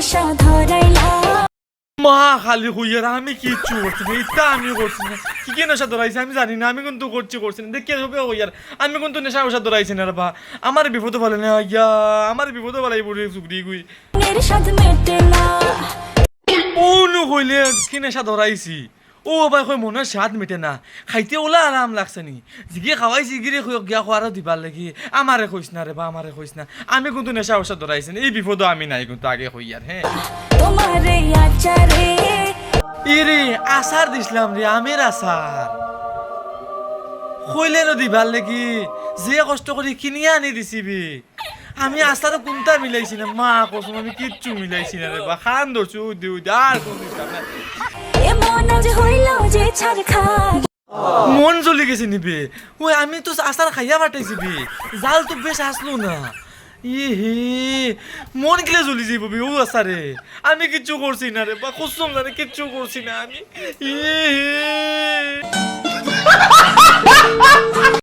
নেশা ধরাইলা মা খালি হইয়ার আমি কিচ্ছু করছি না, ইত্যা আমি করছি না। কি কি নেশা ধরাইছে আমি জানি না, আমি কিন্তু করছি না। দেখে হবে হইয়ার আমি কিন্তু নেশা ওষা ধরাইছি না রে বা। আমার বিপদে বলে না ইয়া, আমার বিপদে বলাই পড়ে চুকরি গুই নির্সাদ মেটে না কোন হইলে কি নেশা ধরাইছি। ও ভাই কই মনে স্বাদ মিটে না, খাইতে ওলা আরাম লাগছে নি। জিগে খাওয়াইছি গিরে গিয়া খোয়ারও দিবার লাগি আমারে কইস না রে বা, আমারে কইস না। আমি কিন্তু নেশা ওষা ধরাইছি না, এই বিপদও আমি নাই কিন্তু আগে হইয়ার। হ্যাঁ তোমারে আচারে ইরে আচার দিছিলাম রে, আমের আচার কইলে ন দিবার লাগি যে কষ্ট করে কিনিয়ে আনি দিছিবি। আমি আচার কোনটা মিলাইছি না, মা কসম আমি কিচ্ছু মিলাইছি না রে বা। খান ধরছি উদি আর কোন দিতাম না। এমন আজ হইল যে ছারখার মন জ্বলি গেছে নিবে। ওই আমি তো আচার খাইয়া পাঠাইছিবি, জাল তো বেশ আসলো না। হে মন গিলে জ্বলি যাইব বে ও আচারে। আমি কিচ্ছু করছি না রে বা, কসম না রে কিচ্ছু করছি না আমি।